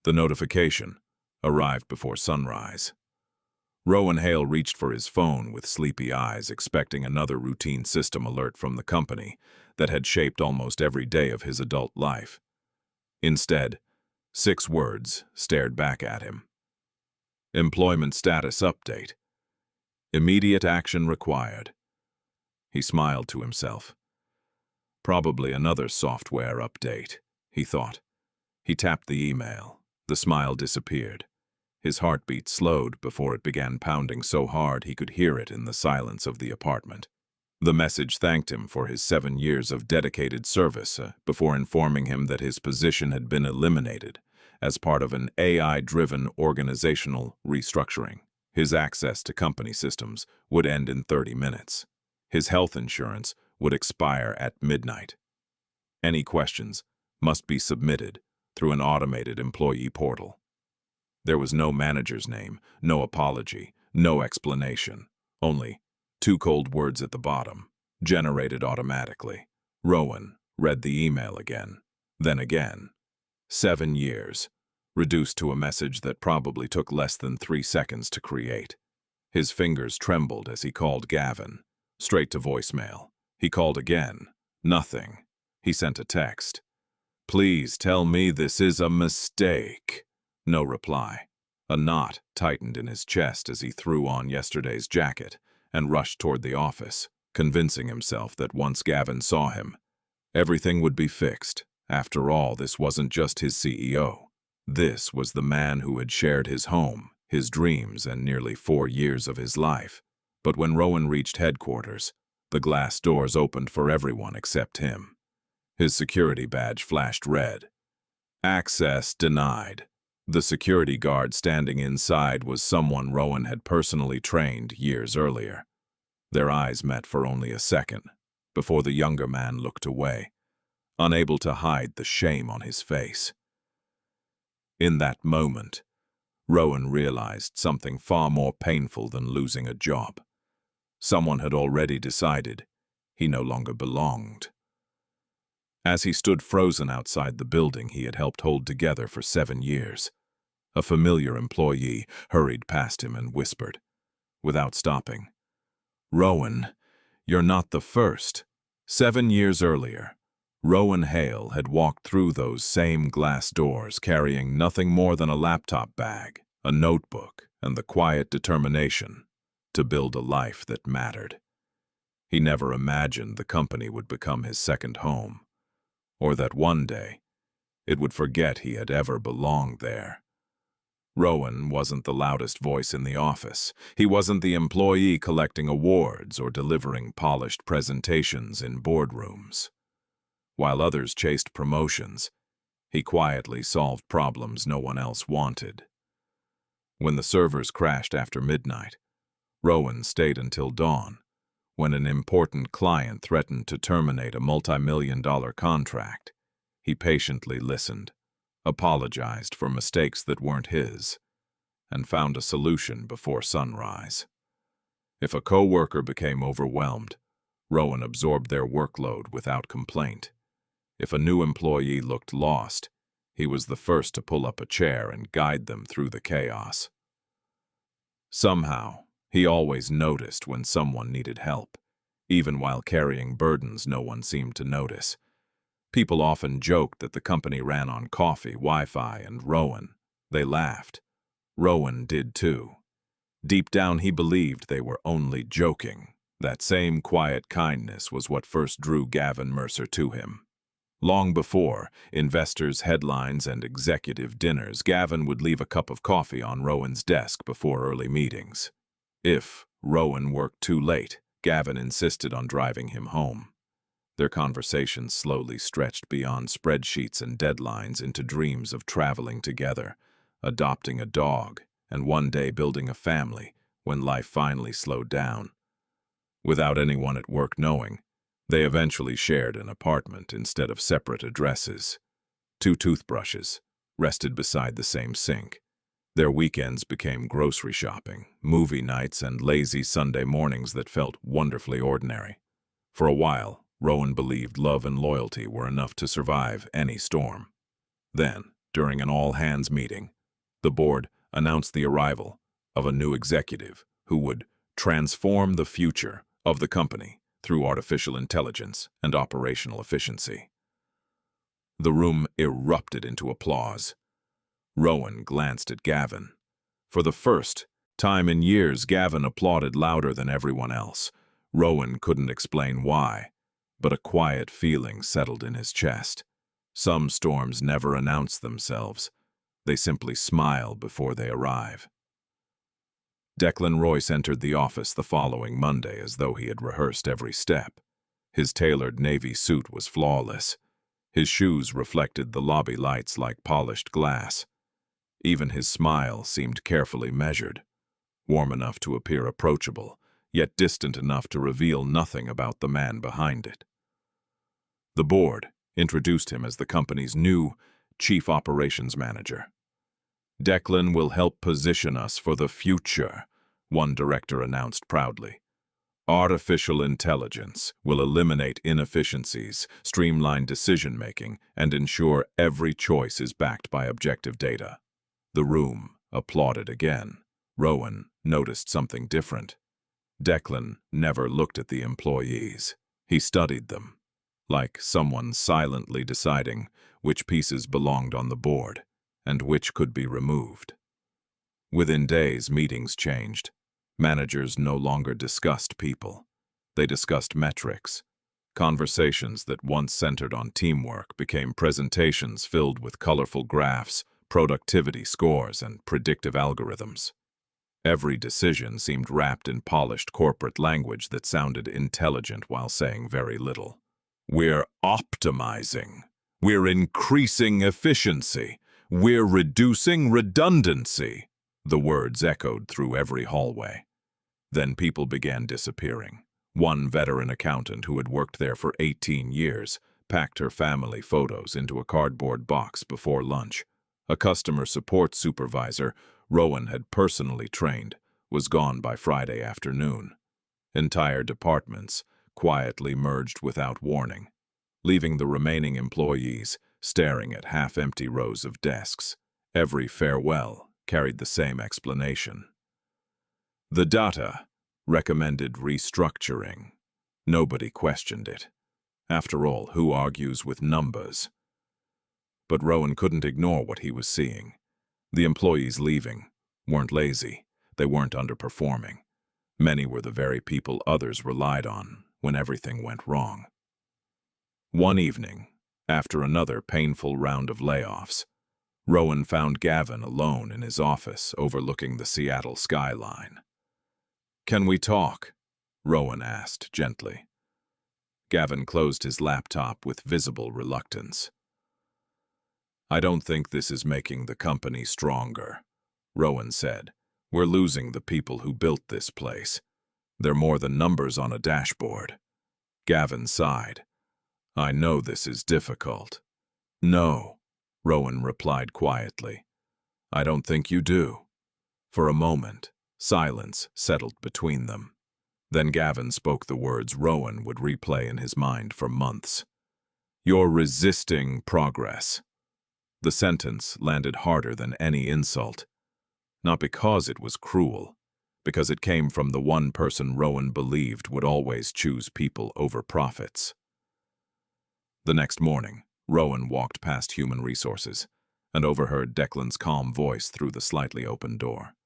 The notification arrived before sunrise. Rowan Hale reached for his phone with sleepy eyes, expecting another routine system alert from the company that had shaped almost every day of his adult life. Instead, 6 words stared back at him. Employment status update. Immediate action required. He smiled to himself. Probably another software update, he thought. He tapped the email. The smile disappeared. His heartbeat slowed before it began pounding so hard he could hear it in the silence of the apartment. The message thanked him for his 7 years of dedicated service before informing him that his position had been eliminated as part of an AI-driven organizational restructuring. His access to company systems would end in 30 minutes. His health insurance would expire at midnight. Any questions must be submitted through an automated employee portal. There was no manager's name, no apology, no explanation. Only 2 cold words at the bottom, generated automatically. Rowan read the email again, then again. 7 years, reduced to a message that probably took less than 3 seconds to create. His fingers trembled as he called Gavin, straight to voicemail. He called again. Nothing. He sent a text. "Please tell me this is a mistake." No reply. A knot tightened in his chest as he threw on yesterday's jacket and rushed toward the office, convincing himself that once Gavin saw him, everything would be fixed. After all, this wasn't just his CEO. This was the man who had shared his home, his dreams, and nearly 4 years of his life. But when Rowan reached headquarters, the glass doors opened for everyone except him. His security badge flashed red. Access denied. The security guard standing inside was someone Rowan had personally trained years earlier. Their eyes met for only a second, before the younger man looked away, unable to hide the shame on his face. In that moment, Rowan realized something far more painful than losing a job. Someone had already decided he no longer belonged. As he stood frozen outside the building he had helped hold together for 7 years, a familiar employee hurried past him and whispered, without stopping, "Rowan, you're not the first." 7 years earlier, Rowan Hale had walked through those same glass doors carrying nothing more than a laptop bag, a notebook, and the quiet determination to build a life that mattered. He never imagined the company would become his second home, or that one day it would forget he had ever belonged there. Rowan wasn't the loudest voice in the office. He wasn't the employee collecting awards or delivering polished presentations in boardrooms. While others chased promotions, he quietly solved problems no one else wanted. When the servers crashed after midnight, Rowan stayed until dawn. When an important client threatened to terminate a multi-million-dollar contract, he patiently listened, apologized for mistakes that weren't his, and found a solution before sunrise. If a co-worker became overwhelmed, Rowan absorbed their workload without complaint. If a new employee looked lost, he was the first to pull up a chair and guide them through the chaos. Somehow, he always noticed when someone needed help, even while carrying burdens no one seemed to notice. People often joked that the company ran on coffee, Wi-Fi, and Rowan. They laughed. Rowan did too. Deep down he believed they were only joking. That same quiet kindness was what first drew Gavin Mercer to him. Long before investors' headlines and executive dinners, Gavin would leave a cup of coffee on Rowan's desk before early meetings. If Rowan worked too late, Gavin insisted on driving him home. Their conversations slowly stretched beyond spreadsheets and deadlines into dreams of traveling together, adopting a dog, and one day building a family when life finally slowed down. Without anyone at work knowing, they eventually shared an apartment instead of separate addresses. 2 toothbrushes rested beside the same sink. Their weekends became grocery shopping, movie nights, and lazy Sunday mornings that felt wonderfully ordinary. For a while, Rowan believed love and loyalty were enough to survive any storm. Then, During an all-hands meeting, the board announced the arrival of a new executive who would transform the future of the company through artificial intelligence and operational efficiency. The room erupted into applause. Rowan glanced at Gavin. For the first time in years, Gavin applauded louder than everyone else. Rowan couldn't explain why, but a quiet feeling settled in his chest. Some storms never announce themselves. They simply smile before they arrive. Declan Royce entered the office the following Monday as though he had rehearsed every step. His tailored navy suit was flawless. His shoes reflected the lobby lights like polished glass. Even his smile seemed carefully measured, warm enough to appear approachable, yet distant enough to reveal nothing about the man behind it. The board introduced him as the company's new Chief Operations Manager. "Declan will help position us for the future," one director announced proudly. "Artificial intelligence will eliminate inefficiencies, streamline decision-making, and ensure every choice is backed by objective data." The room applauded again. Rowan noticed something different. Declan never looked at the employees. He studied them, like someone silently deciding which pieces belonged on the board and which could be removed. Within days, meetings changed. Managers no longer discussed people. They discussed metrics. Conversations that once centered on teamwork became presentations filled with colorful graphs, productivity scores, and predictive algorithms. Every decision seemed wrapped in polished corporate language that sounded intelligent while saying very little. "We're optimizing. We're increasing efficiency. We're reducing redundancy." The words echoed through every hallway. Then people began disappearing. One veteran accountant who had worked there for 18 years packed her family photos into a cardboard box before lunch. A customer support supervisor Rowan had personally trained was gone by Friday afternoon. Entire departments quietly merged without warning, leaving the remaining employees staring at half-empty rows of desks. Every farewell carried the same explanation. The data recommended restructuring. Nobody questioned it. After all, who argues with numbers? But Rowan couldn't ignore what he was seeing. The employees leaving weren't lazy. They weren't underperforming. Many were the very people others relied on when everything went wrong. One evening, after another painful round of layoffs, Rowan found Gavin alone in his office overlooking the Seattle skyline. "Can we talk?" Rowan asked gently. Gavin closed his laptop with visible reluctance. "I don't think this is making the company stronger," Rowan said. "We're losing the people who built this place. They're more than numbers on a dashboard." Gavin sighed. "I know this is difficult." "No," Rowan replied quietly. "I don't think you do." For a moment, silence settled between them. Then Gavin spoke the words Rowan would replay in his mind for months. "You're resisting progress." The sentence landed harder than any insult. Not because it was cruel, because it came from the one person Rowan believed would always choose people over profits. The next morning, Rowan walked past Human Resources and overheard Declan's calm voice through the slightly open door.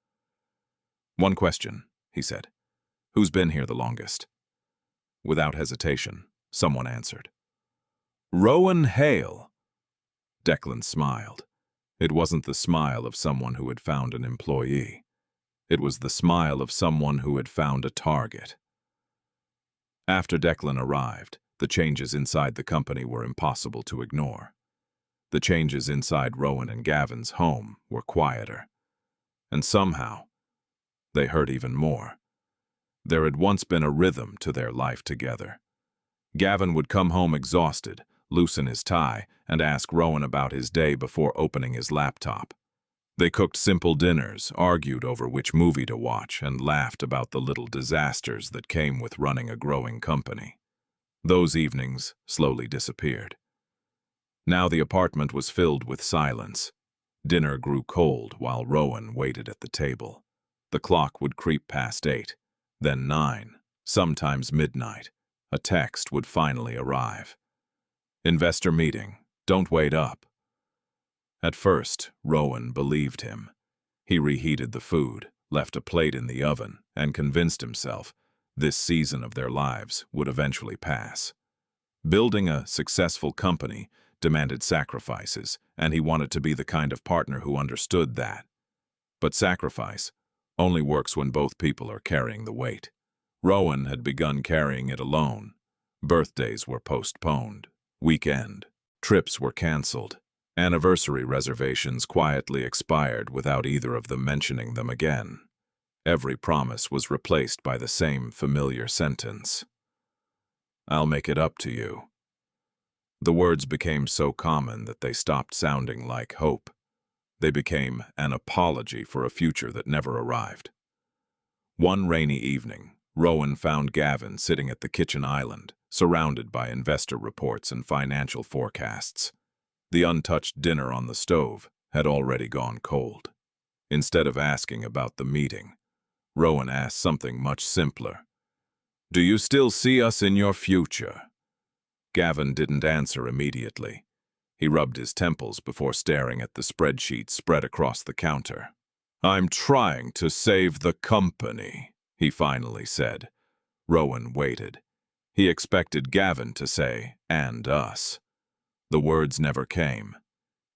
"One question," he said. "Who's been here the longest?" Without hesitation, someone answered. "Rowan Hale." Declan smiled. It wasn't the smile of someone who had found an employee. It was the smile of someone who had found a target. After Declan arrived, the changes inside the company were impossible to ignore. The changes inside Rowan and Gavin's home were quieter. And somehow, they hurt even more. There had once been a rhythm to their life together. Gavin would come home exhausted, loosen his tie, and ask Rowan about his day before opening his laptop. They cooked simple dinners, argued over which movie to watch, and laughed about the little disasters that came with running a growing company. Those evenings slowly disappeared. Now the apartment was filled with silence, Dinner grew cold while Rowan waited at the table. The clock would creep past 8, then 9, sometimes midnight. A text would finally arrive. Investor meeting. Don't wait up. At first, Rowan believed him. He reheated the food, left a plate in the oven, and convinced himself this season of their lives would eventually pass. Building a successful company demanded sacrifices, and he wanted to be the kind of partner who understood that. But sacrifice only works when both people are carrying the weight. Rowan had begun carrying it alone. Birthdays were postponed. Weekend trips were canceled. Anniversary reservations quietly expired without either of them mentioning them again. Every promise was replaced by the same familiar sentence. "I'll make it up to you." The words became so common that they stopped sounding like hope. They became an apology for a future that never arrived. One rainy evening, Rowan found Gavin sitting at the kitchen island, surrounded by investor reports and financial forecasts. The untouched dinner on the stove had already gone cold. Instead of asking about the meeting, Rowan asked something much simpler. "Do you still see us in your future?" Gavin didn't answer immediately. He rubbed his temples before staring at the spreadsheet spread across the counter. "I'm trying to save the company," he finally said. Rowan waited. He expected Gavin to say, "and us." The words never came.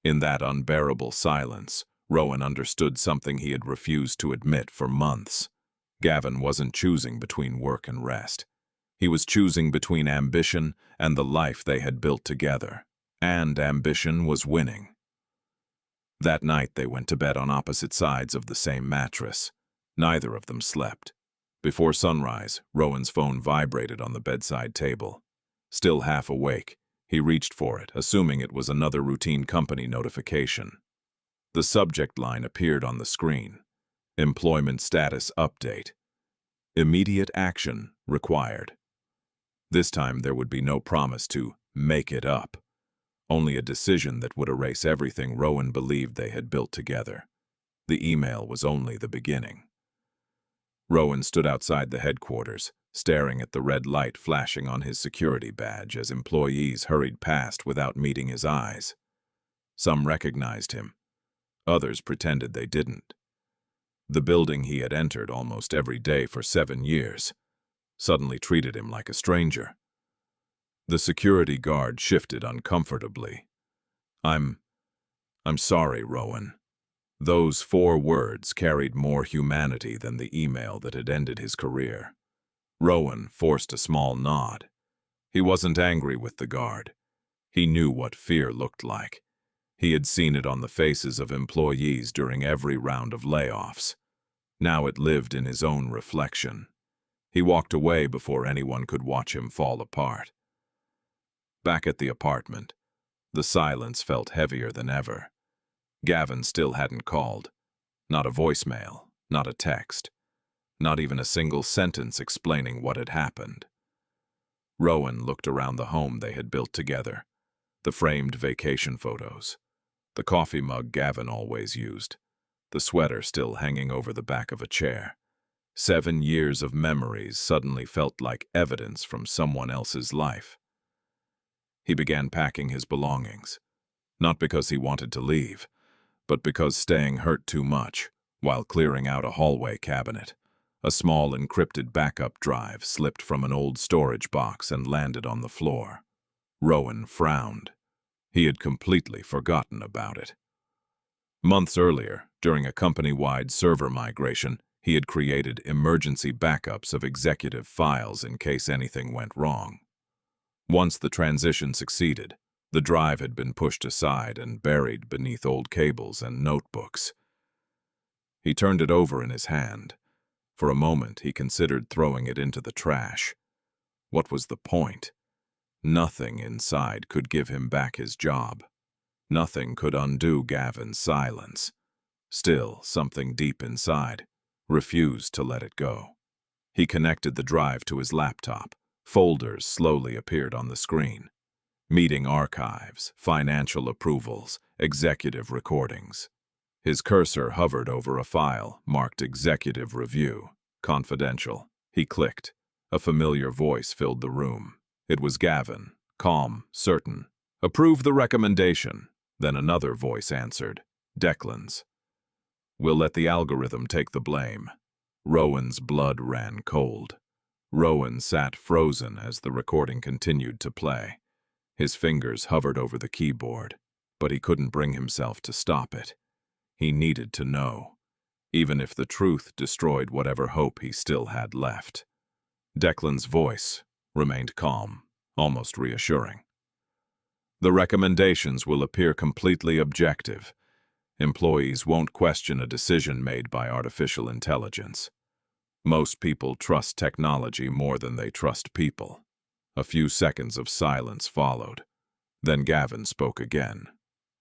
In that unbearable silence, Rowan understood something he had refused to admit for months. Gavin wasn't choosing between work and rest. He was choosing between ambition and the life they had built together. And ambition was winning. That night they went to bed on opposite sides of the same mattress. Neither of them slept. Before sunrise, Rowan's phone vibrated on the bedside table. Still half awake, he reached for it, assuming it was another routine company notification. The subject line appeared on the screen. Employment status update. Immediate action required. This time there would be no promise to make it up. Only a decision that would erase everything Rowan believed they had built together. The email was only the beginning. Rowan stood outside the headquarters, staring at the red light flashing on his security badge as employees hurried past without meeting his eyes. Some recognized him. Others pretended they didn't. The building he had entered almost every day for 7 years suddenly treated him like a stranger. The security guard shifted uncomfortably. I'm sorry, Rowan." Those 4 words carried more humanity than the email that had ended his career. Rowan forced a small nod. He wasn't angry with the guard. He knew what fear looked like. He had seen it on the faces of employees during every round of layoffs. Now it lived in his own reflection. He walked away before anyone could watch him fall apart. Back at the apartment, the silence felt heavier than ever. Gavin still hadn't called. Not a voicemail, not a text, not even a single sentence explaining what had happened. Rowan looked around the home they had built together. The framed vacation photos, the coffee mug Gavin always used, the sweater still hanging over the back of a chair. 7 years of memories suddenly felt like evidence from someone else's life. He began packing his belongings, not because he wanted to leave, but because staying hurt too much. While clearing out a hallway cabinet, a small encrypted backup drive slipped from an old storage box and landed on the floor. Rowan frowned. He had completely forgotten about it. Months earlier, during a company-wide server migration, he had created emergency backups of executive files in case anything went wrong. Once the transition succeeded, the drive had been pushed aside and buried beneath old cables and notebooks. He turned it over in his hand. For a moment, he considered throwing it into the trash. What was the point? Nothing inside could give him back his job. Nothing could undo Gavin's silence. Still, something deep inside refused to let it go. He connected the drive to his laptop. Folders slowly appeared on the screen. Meeting archives, financial approvals, executive recordings. His cursor hovered over a file marked Executive Review, Confidential. He clicked. A familiar voice filled the room. It was Gavin, calm, certain. "Approve the recommendation." Then another voice answered, Declan's. "We'll let the algorithm take the blame." Rowan's blood ran cold. Rowan sat frozen as the recording continued to play. His fingers hovered over the keyboard, but he couldn't bring himself to stop it. He needed to know, even if the truth destroyed whatever hope he still had left. Declan's voice remained calm, almost reassuring. "The recommendations will appear completely objective. Employees won't question a decision made by artificial intelligence. Most people trust technology more than they trust people." A few seconds of silence followed. Then Gavin spoke again.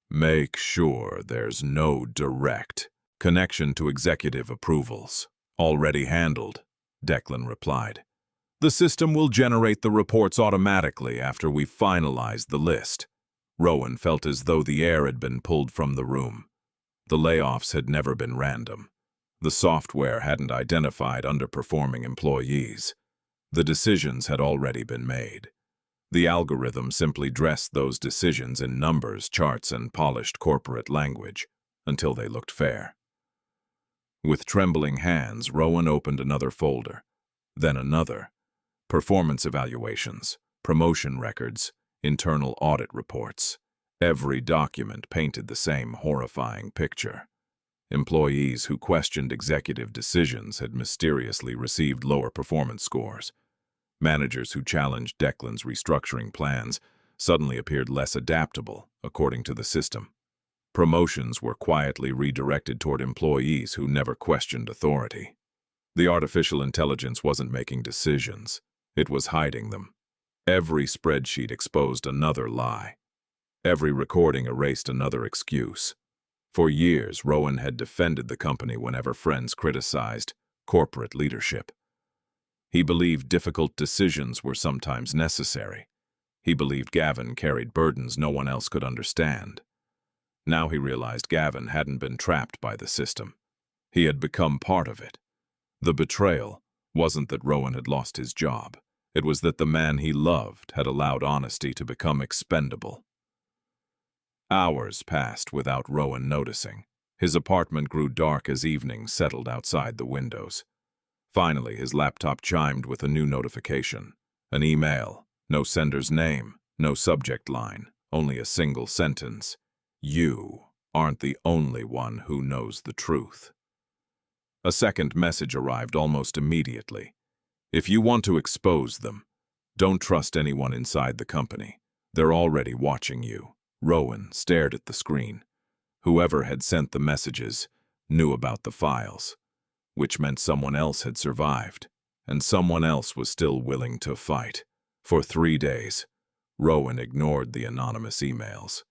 "Make sure there's no direct connection to executive approvals." "Already handled," Declan replied. "The system will generate the reports automatically after we finalize the list." Rowan felt as though the air had been pulled from the room. The layoffs had never been random. The software hadn't identified underperforming employees. The decisions had already been made. The algorithm simply dressed those decisions in numbers, charts, and polished corporate language until they looked fair. With trembling hands, Rowan opened another folder, then another. Performance evaluations, promotion records, internal audit reports. Every document painted the same horrifying picture. Employees who questioned executive decisions had mysteriously received lower performance scores. Managers who challenged Declan's restructuring plans suddenly appeared less adaptable, according to the system. Promotions were quietly redirected toward employees who never questioned authority. The artificial intelligence wasn't making decisions. It was hiding them. Every spreadsheet exposed another lie. Every recording erased another excuse. For years, Rowan had defended the company whenever friends criticized corporate leadership. He believed difficult decisions were sometimes necessary. He believed Gavin carried burdens no one else could understand. Now he realized Gavin hadn't been trapped by the system. He had become part of it. The betrayal wasn't that Rowan had lost his job. It was that the man he loved had allowed honesty to become expendable. Hours passed without Rowan noticing. His apartment grew dark as evening settled outside the windows. Finally, his laptop chimed with a new notification. An email. No sender's name, no subject line, only a single sentence. "You aren't the only one who knows the truth." A second message arrived almost immediately. "If you want to expose them, don't trust anyone inside the company. They're already watching you." Rowan stared at the screen. Whoever had sent the messages knew about the files, which meant someone else had survived, and someone else was still willing to fight. For 3 days, Rowan ignored the anonymous emails.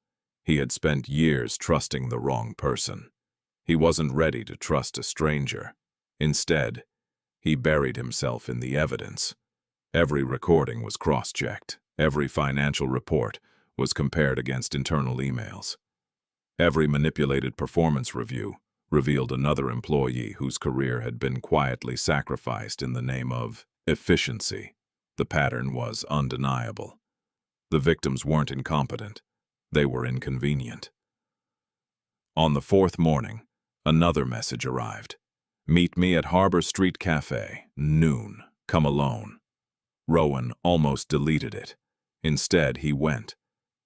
He had spent years trusting the wrong person. He wasn't ready to trust a stranger. Instead, he buried himself in the evidence. Every recording was cross-checked. Every financial report was compared against internal emails. Every manipulated performance review revealed another employee whose career had been quietly sacrificed in the name of efficiency. The pattern was undeniable. The victims weren't incompetent. They were inconvenient. On the 4th morning, another message arrived. "Meet me at Harbor Street Cafe, noon. Come alone." Rowan almost deleted it. Instead, he went.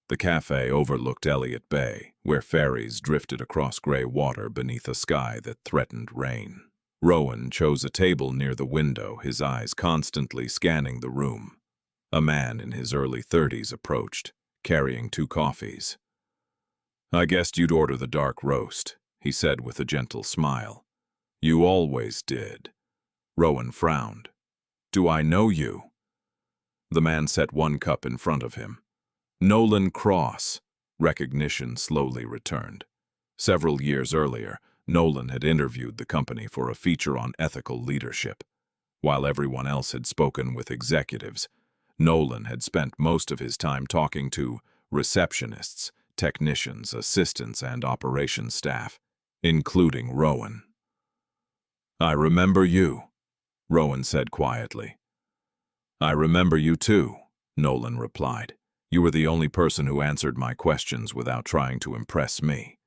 The cafe overlooked Elliott Bay, where ferries drifted across gray water beneath a sky that threatened rain. Rowan chose a table near the window, his eyes constantly scanning the room. A man in his early 30s approached, carrying 2 coffees. "I guessed you'd order the dark roast," he said with a gentle smile. "You always did." Rowan frowned. "Do I know you?" The man set 1 cup in front of him. Nolan Cross. Recognition slowly returned. Several years earlier, Nolan had interviewed the company for a feature on ethical leadership. While everyone else had spoken with executives, Nolan had spent most of his time talking to receptionists, technicians, assistants, and operations staff. including Rowan. "I remember you," Rowan said quietly. "I remember you too," Nolan replied. "You were the only person who answered my questions without trying to impress me."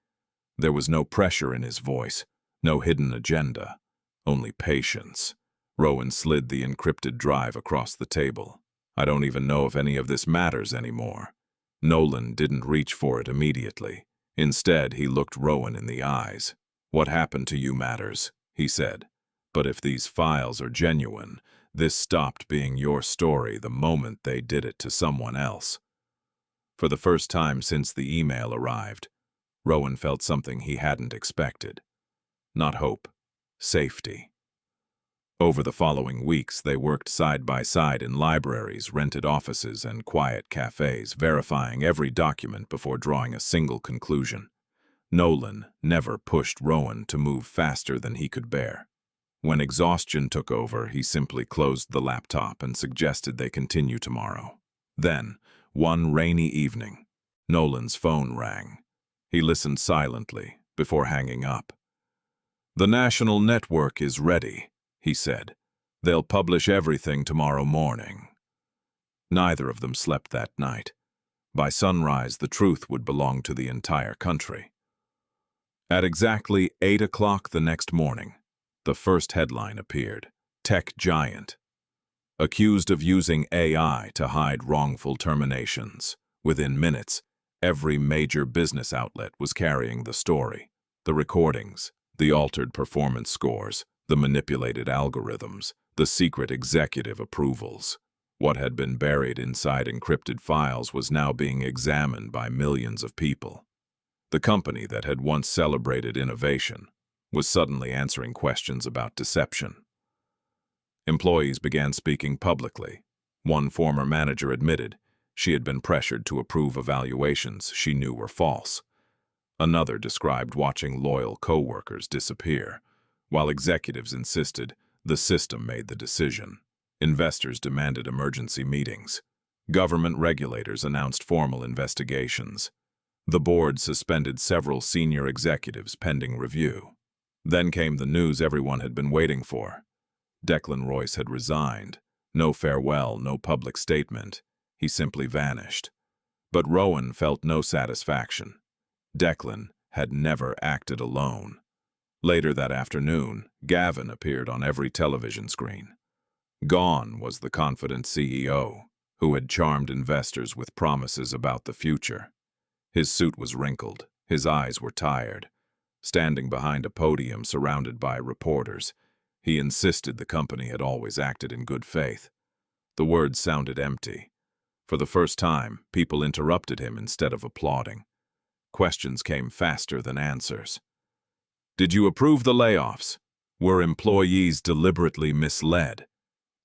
There was no pressure in his voice, no hidden agenda, only patience. Rowan slid the encrypted drive across the table. "I don't even know if any of this matters anymore." Nolan didn't reach for it immediately. Instead, he looked Rowan in the eyes. "What happened to you matters," he said. "But if these files are genuine, this stopped being your story the moment they did it to someone else." For the first time since the email arrived, Rowan felt something he hadn't expected. Not hope, safety. Over the following weeks, they worked side by side in libraries, rented offices, and quiet cafes, verifying every document before drawing a single conclusion. Nolan never pushed Rowan to move faster than he could bear. When exhaustion took over, he simply closed the laptop and suggested they continue tomorrow. Then, one rainy evening, Nolan's phone rang. He listened silently before hanging up. "The national network is ready," he said. "They'll publish everything tomorrow morning." Neither of them slept that night. By sunrise, the truth would belong to the entire country. At exactly 8 o'clock the next morning, the first headline appeared. "Tech giant accused of using AI to hide wrongful terminations." Within minutes, every major business outlet was carrying the story. The recordings, the altered performance scores, the manipulated algorithms, the secret executive approvals. What had been buried inside encrypted files was now being examined by millions of people. The company that had once celebrated innovation was suddenly answering questions about deception. Employees began speaking publicly. One former manager admitted she had been pressured to approve evaluations she knew were false. Another described watching loyal co-workers disappear, while executives insisted the system made the decision. Investors demanded emergency meetings. Government regulators announced formal investigations. The board suspended several senior executives pending review. Then came the news everyone had been waiting for. Declan Royce had resigned. No farewell, no public statement. He simply vanished. But Rowan felt no satisfaction. Declan had never acted alone. Later that afternoon, Gavin appeared on every television screen. Gone was the confident CEO, who had charmed investors with promises about the future. His suit was wrinkled, his eyes were tired. Standing behind a podium surrounded by reporters, he insisted the company had always acted in good faith. The words sounded empty. For the first time, people interrupted him instead of applauding. Questions came faster than answers. "Did you approve the layoffs? Were employees deliberately misled?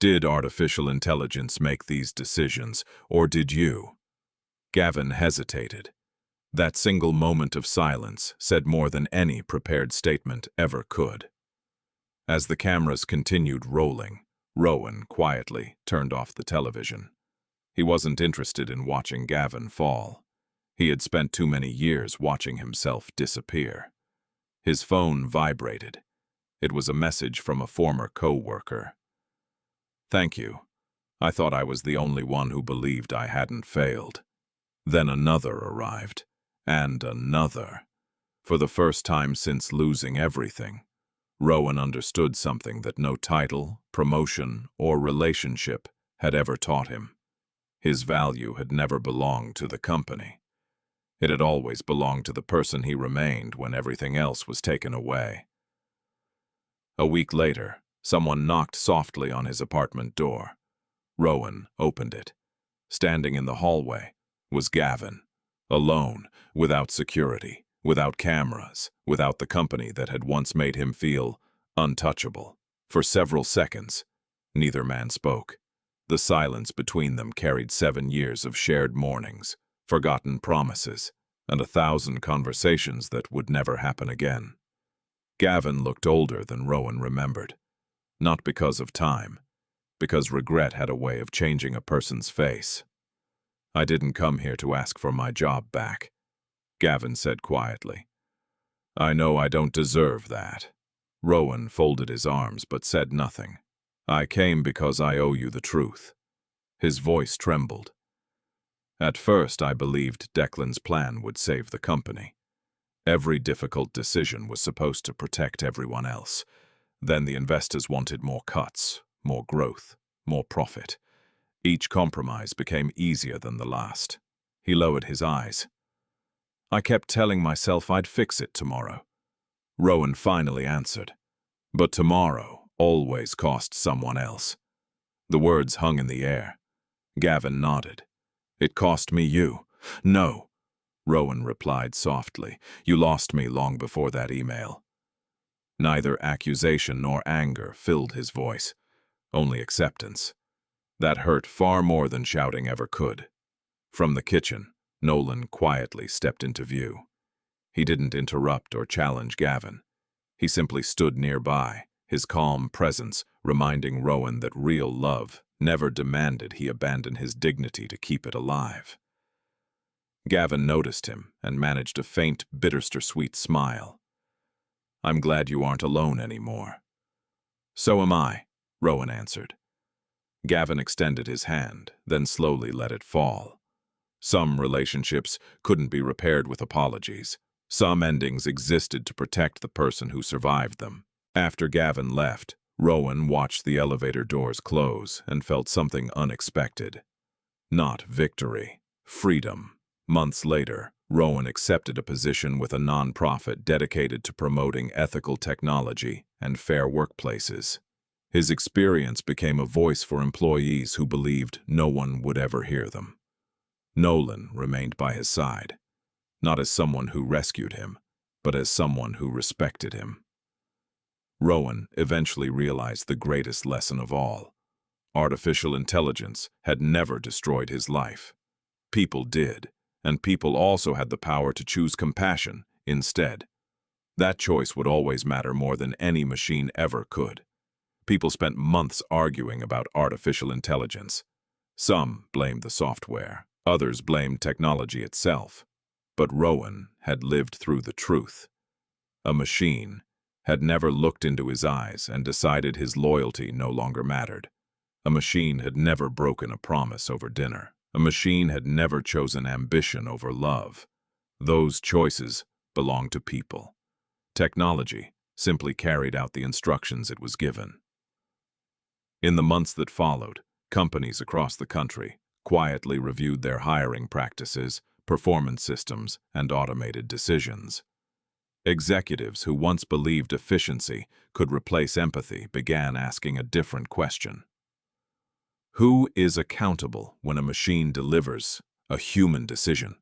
Did artificial intelligence make these decisions, or did you?" Gavin hesitated. That single moment of silence said more than any prepared statement ever could. As the cameras continued rolling, Rowan quietly turned off the television. He wasn't interested in watching Gavin fall. He had spent too many years watching himself disappear. His phone vibrated. It was a message from a former co-worker. "Thank you. I thought I was the only one who believed I hadn't failed." Then another arrived, and another. For the first time since losing everything, Rowan understood something that no title, promotion, or relationship had ever taught him. His value had never belonged to the company. It had always belonged to the person he remained when everything else was taken away. A week later, someone knocked softly on his apartment door. Rowan opened it. Standing in the hallway was Gavin, alone, without security, without cameras, without the company that had once made him feel untouchable. For several seconds, neither man spoke. The silence between them carried 7 years of shared mornings, forgotten promises, and 1,000 conversations that would never happen again. Gavin looked older than Rowan remembered. Not because of time, because regret had a way of changing a person's face. "I didn't come here to ask for my job back," Gavin said quietly. I know I don't deserve that. Rowan folded his arms but said nothing. I came because I owe you the truth. His voice trembled. At first, I believed Declan's plan would save the company. Every difficult decision was supposed to protect everyone else. Then the investors wanted more cuts, more growth, more profit. Each compromise became easier than the last. He lowered his eyes. I kept telling myself I'd fix it tomorrow. Rowan finally answered. But tomorrow always cost someone else. The words hung in the air. Gavin nodded. It cost me you. No, Rowan replied softly. You lost me long before that email. Neither accusation nor anger filled his voice, only acceptance. That hurt far more than shouting ever could. From the kitchen, Nolan quietly stepped into view. He didn't interrupt or challenge Gavin. He simply stood nearby, his calm presence reminding Rowan that real love never demanded he abandon his dignity to keep it alive. Gavin noticed him and managed a faint, bittersweet smile. I'm glad you aren't alone anymore. So am I, Rowan answered. Gavin extended his hand, then slowly let it fall. Some relationships couldn't be repaired with apologies. Some endings existed to protect the person who survived them. After Gavin left, Rowan watched the elevator doors close and felt something unexpected. Not victory, freedom. Months later, Rowan accepted a position with a nonprofit dedicated to promoting ethical technology and fair workplaces. His experience became a voice for employees who believed no one would ever hear them. Nolan remained by his side, not as someone who rescued him, but as someone who respected him. Rowan eventually realized the greatest lesson of all. Artificial intelligence had never destroyed his life. People did, and people also had the power to choose compassion instead. That choice would always matter more than any machine ever could. People spent months arguing about artificial intelligence. Some blamed the software, others blamed technology itself. But Rowan had lived through the truth. A machine had never looked into his eyes and decided his loyalty no longer mattered. A machine had never broken a promise over dinner. A machine had never chosen ambition over love. Those choices belonged to people. Technology simply carried out the instructions it was given. In the months that followed, companies across the country quietly reviewed their hiring practices, performance systems, and automated decisions. Executives who once believed efficiency could replace empathy began asking a different question. Who is accountable when a machine delivers a human decision?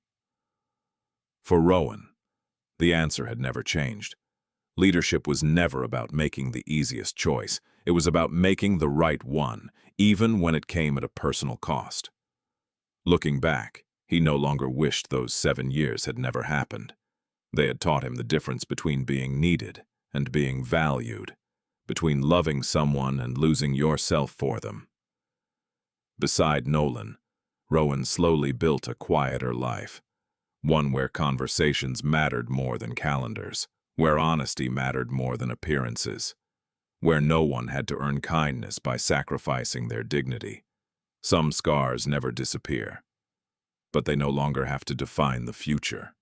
For Rowan, the answer had never changed. Leadership was never about making the easiest choice. It was about making the right one, even when it came at a personal cost. Looking back, he no longer wished those 7 years had never happened. They had taught him the difference between being needed and being valued, between loving someone and losing yourself for them. Beside Nolan, Rowan slowly built a quieter life, one where conversations mattered more than calendars, where honesty mattered more than appearances, where no one had to earn kindness by sacrificing their dignity. Some scars never disappear, but they no longer have to define the future.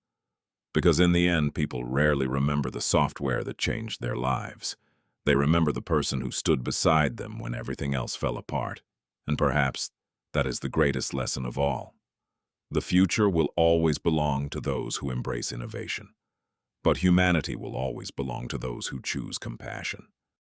Because in the end, people rarely remember the software that changed their lives. They remember the person who stood beside them when everything else fell apart. And perhaps that is the greatest lesson of all. The future will always belong to those who embrace innovation, but humanity will always belong to those who choose compassion.